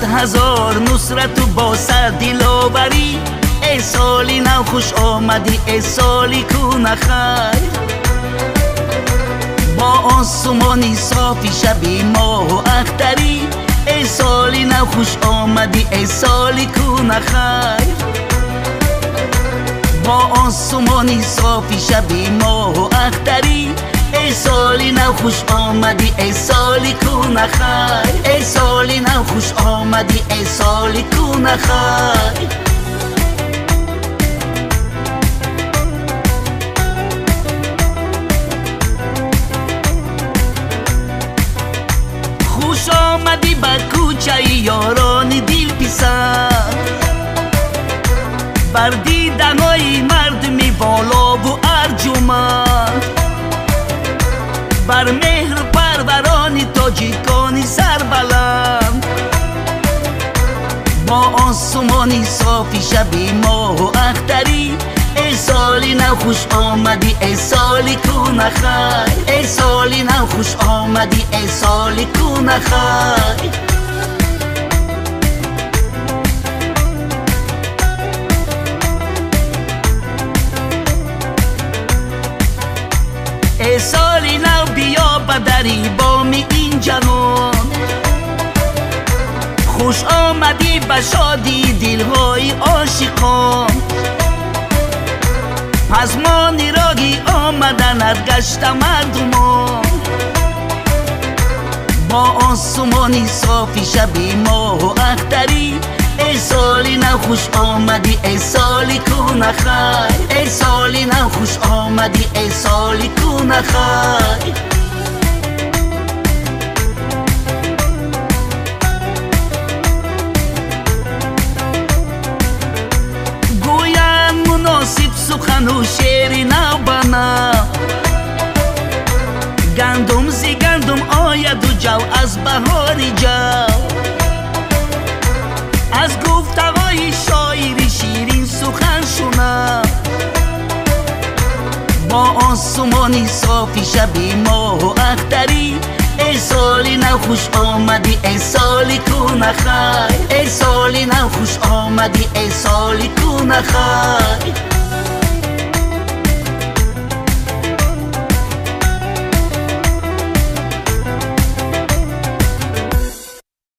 هزار نصرت و با سر دلاوری. ای سالی نو خوش آمدی، ای سالی کونه خیر. با آسمانی صافی شبی ماه و اختری. ای سالی نو خوش آمدی، ای سالی کونه خیر. با آسمانی صافی شبی ماه و اختری. ای سالی نو خوش آمدی، ای سالی کونه خیر. ای سالی نو خوش آمدی، ای سالی کونه خیر. خوش آمدی بر کوچه یاران دل پسر، بر دیدنهای مردمی بالا و ارجمند، بر مهر پرورانی تاجیکانی سربلند. با آسمانی صافی شبی ماه و اختری. ای سالی نو خوش آمدی، ای سالی کونه خیر. ای سالی نو خوش آمدی، ای سالی کونه خیر. ای سالی نو بیا بدری بامی این جنون. خوش آمدی به شادی دلهای عاشقان. پزمان راگی آمدند گشت مردمان. با آسمانی صافی شبی ماه و اختری. ای سالی نو خوش آمدی، ای سالی کونه خیر. ای سالی نو خوش آمدی، ای سالی کونه خیر. گویند مناسب سخن و شعری نو بنا. گندم زی گندم آید و جو از بهاری جو. از گفتگوی شاعری شیرین سخن شنو. با آسمانی صافی شبی ماه و اختری. ای سالی نو خوش آمدی، ای سالی کونه خیر. ای سالی نو خوش آمدی، ای سالی کونه خیر.